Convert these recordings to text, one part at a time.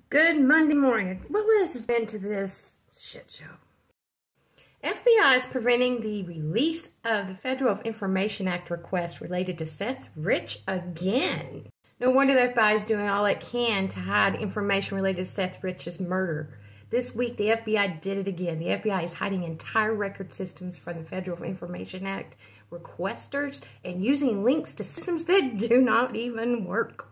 Good Monday morning. Well, let's get into this shit show. FBI is preventing the release of the Federal Information Act request related to Seth Rich again. No wonder the FBI is doing all it can to hide information related to Seth Rich's murder. This week, the FBI did it again. The FBI is hiding entire record systems from the Federal Information Act requesters and using links to systems that do not even work.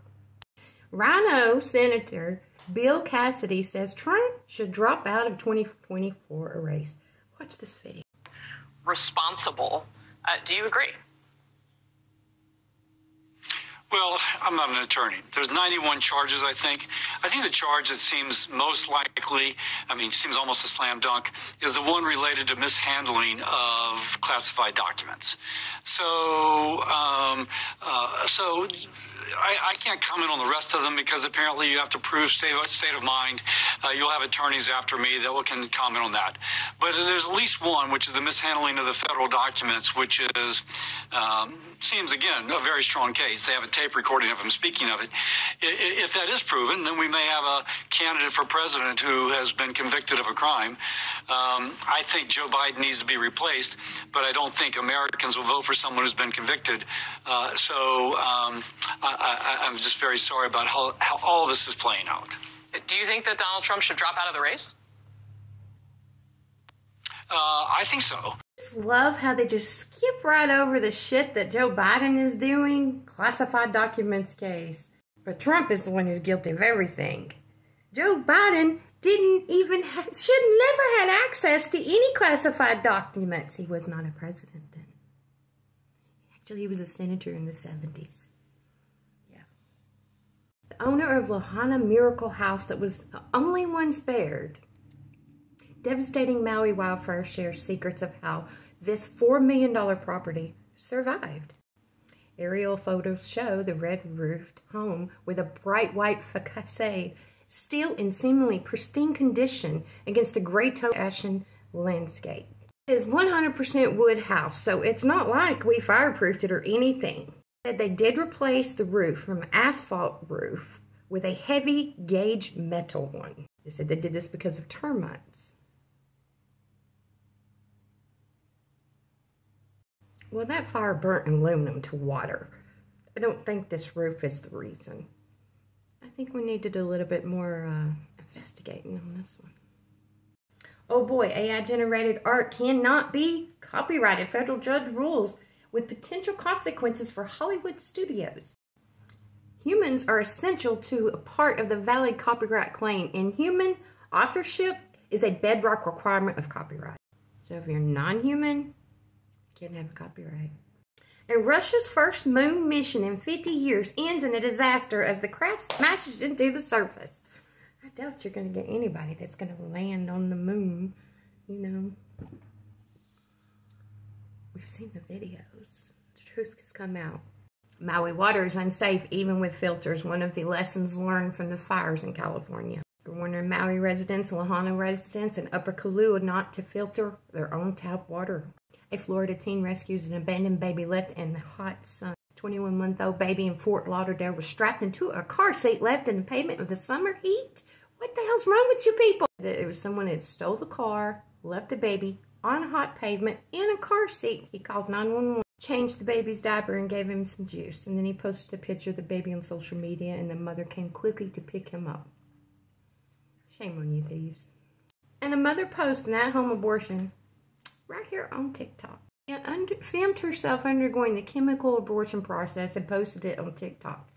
Rhino Senator Bill Cassidy says Trump should drop out of 2024 race. Watch this video. Responsible. Do you agree? Well, I'm not an attorney. There's 91 charges, I think. I think the charge that seems most likely, seems almost a slam dunk, is the one related to mishandling of classified documents. So I can't comment on the rest of them because apparently you have to prove state of mind. You'll have attorneys after me that can comment on that. But there's at least one, which is the mishandling of the federal documents, which is, seems, again, a very strong case. They have a tape recording of him speaking of it. If that is proven, then we may have a candidate for president who has been convicted of a crime. I think Joe Biden needs to be replaced, but I don't think Americans will vote for someone who's been convicted. I'm just very sorry about how all this is playing out. Do you think that Donald Trump should drop out of the race? I think so. I just love how they just skip right over the shit that Joe Biden is doing. Classified documents case. But Trump is the one who's guilty of everything. Joe Biden should never had access to any classified documents. He was not a president then. Actually, he was a senator in the 70s. Yeah. The owner of Lahaina Miracle House that was the only one spared. Devastating Maui wildfire shares secrets of how this $4 million property survived. Aerial photos show the red-roofed home with a bright white facade still in seemingly pristine condition against the gray-toned ashen landscape. It is 100% wood house, so it's not like we fireproofed it or anything. They did replace the roof from an asphalt roof with a heavy gauge metal one. They said they did this because of termites. Well, that fire burnt aluminum to water. I don't think this roof is the reason. I think we need to do a little bit more investigating on this one. Oh boy, AI-generated art cannot be copyrighted. Federal judge rules with potential consequences for Hollywood studios. Humans are essential to a part of the valid copyright claim, and human authorship is a bedrock requirement of copyright. So if you're non-human, you can't have a copyright. And Russia's first moon mission in 50 years ends in a disaster as the craft smashes into the surface. I doubt you're going to get anybody that's going to land on the moon, you know. We've seen the videos. The truth has come out. Maui water is unsafe even with filters, one of the lessons learned from the fires in California. They're warning Maui residents, Lahaina residents, and Upper Kailua not to filter their own tap water. A Florida teen rescues an abandoned baby left in the hot sun. 21-month-old baby in Fort Lauderdale was strapped into a car seat left in the pavement of the summer heat. What the hell's wrong with you people? It was someone that stole the car, left the baby on a hot pavement in a car seat. He called 911, changed the baby's diaper, and gave him some juice. And then he posted a picture of the baby on social media, and the mother came quickly to pick him up. Shame on you, thieves. And a mother posted an at-home abortion right here on TikTok. And filmed herself undergoing the chemical abortion process and posted it on TikTok.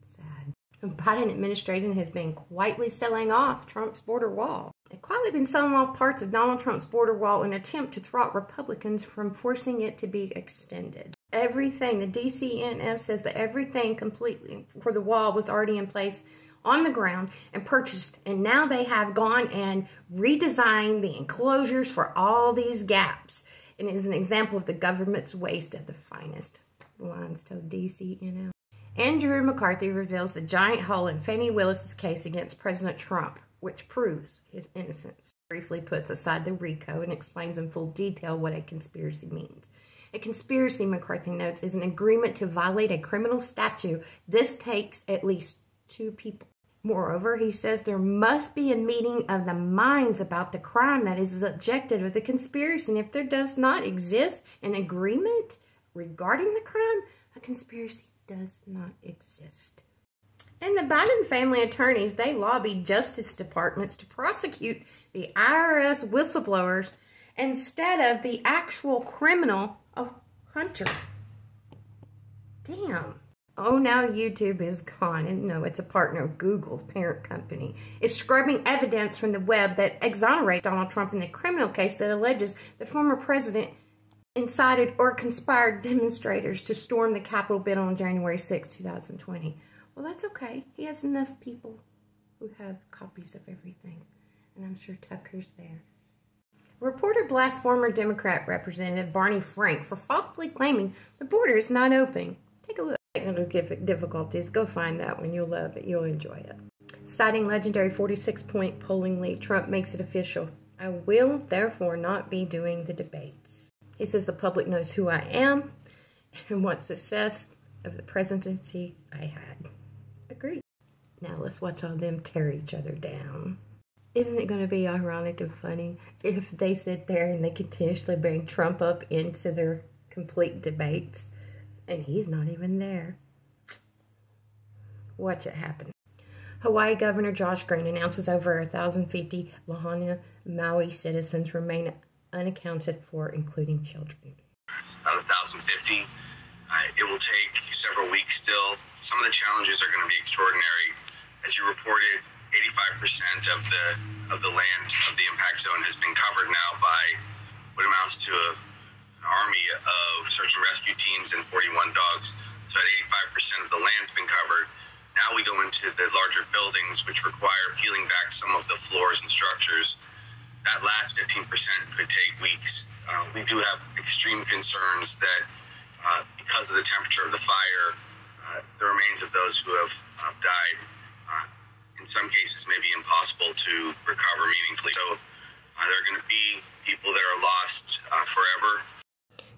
Sad. The Biden administration has been quietly selling off Trump's border wall. They've quietly been selling off parts of Donald Trump's border wall in an attempt to thwart Republicans from forcing it to be extended. Everything, the DCNF says that everything completely for the wall was already in place on the ground and purchased, and now they have gone and redesigned the enclosures for all these gaps. And it is an example of the government's waste at the finest. The lines told DCNL. Andrew McCarthy reveals the giant hole in Fani Willis's case against President Trump, which proves his innocence. Briefly puts aside the RICO and explains in full detail what a conspiracy means. A conspiracy, McCarthy notes, is an agreement to violate a criminal statute. This takes at least 2 people. Moreover, he says there must be a meeting of the minds about the crime that is the objective of the conspiracy. And if there does not exist an agreement regarding the crime, a conspiracy does not exist. And the Biden family attorneys, they lobbied justice departments to prosecute the IRS whistleblowers instead of the actual criminal of Hunter. Damn. Oh, now YouTube is gone. And no, it's a partner of Google's parent company. It's scrubbing evidence from the web that exonerates Donald Trump in the criminal case that alleges the former president incited or conspired demonstrators to storm the Capitol building on January 6, 2020. Well, that's okay. He has enough people who have copies of everything. And I'm sure Tucker's there. Reporter blasts former Democrat Representative Barney Frank for falsely claiming the border is not open. Take a look. Technical difficulties. Go find that one. You'll love it. You'll enjoy it. Citing legendary 46-point polling lead, Trump makes it official. I will, therefore, not be doing the debates. He says the public knows who I am and what success of the presidency I had. Agreed. Now let's watch all them tear each other down. Isn't it going to be ironic and funny if they sit there and they continuously bring Trump up into their complete debates? And he's not even there. Watch it happen. Hawaii Governor Josh Green announces over 1,050 Lahaina Maui citizens remain unaccounted for, including children. About 1,050. It will take several weeks still. Some of the challenges are going to be extraordinary. As you reported, 85% of the land of the impact zone has been covered now by what amounts to an army of search and rescue teams and 41 dogs. So at 85% of the land's been covered. Now we go into the larger buildings, which require peeling back some of the floors and structures. That last 15% could take weeks. We do have extreme concerns that because of the temperature of the fire, the remains of those who have died, in some cases, may be impossible to recover meaningfully. So there are going to be people that are lost forever.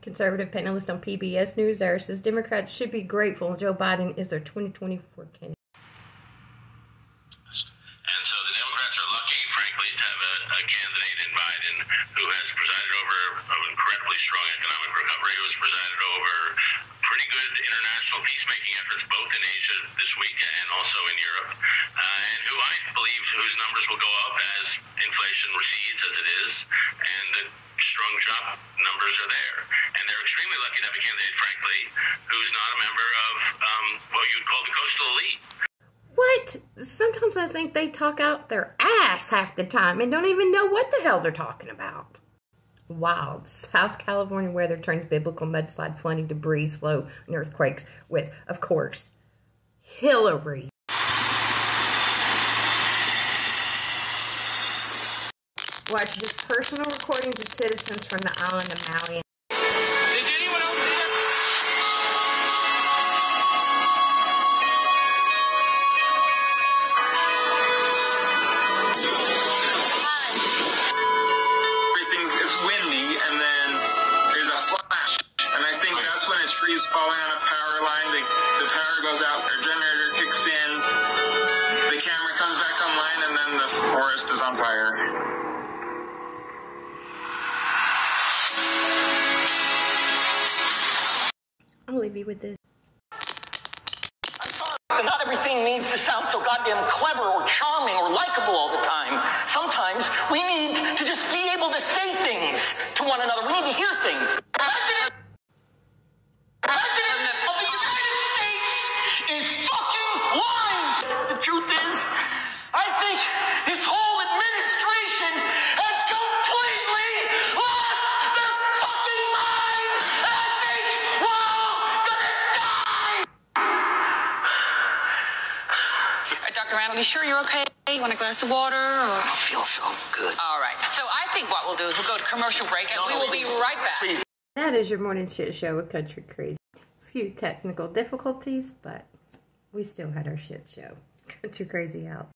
Conservative panelist on PBS NewsHour says Democrats should be grateful Joe Biden is their 2024 candidate. And so the Democrats are lucky, frankly, to have a candidate in Biden who has presided over an incredibly strong economic recovery, who has presided over pretty good international peacemaking efforts, both in Asia this week and also in Europe, and who I believe whose numbers will go up as inflation recedes, as it is, and the strong job numbers are there. And they're extremely lucky to have a candidate, frankly, who's not a member of what you'd call the coastal elite. What? Sometimes I think they talk out their ass half the time and don't even know what the hell they're talking about. Wild South California weather turns biblical mudslide, flooding, debris, flow, and earthquakes with, of course, Hillary. Watch just personal recordings of citizens from the island of Maui. Did anyone else see it? It's windy, and then there's a flash, and I think that's when a tree's falling on a power line. The power goes out, their generator kicks in, the camera comes back online, and then the forest is on fire. I'll leave you with this. Not everything needs to sound so goddamn clever or charming or likable all the time. Sometimes we need to just be able to say things to one another. We need to hear things. President of the United States is fucking lying. The truth is, I think this whole administration has completely lost their fucking mind. And I think we're all gonna die. Dr. Randall, you sure you're okay? You want a glass of water? Or? I feel so good. All right. So I think what we'll do is we'll go to commercial break, and we will be right back. Please. That is your morning shit show with Country Crazy. A few technical difficulties, but we still had our shit show. Country Crazy out.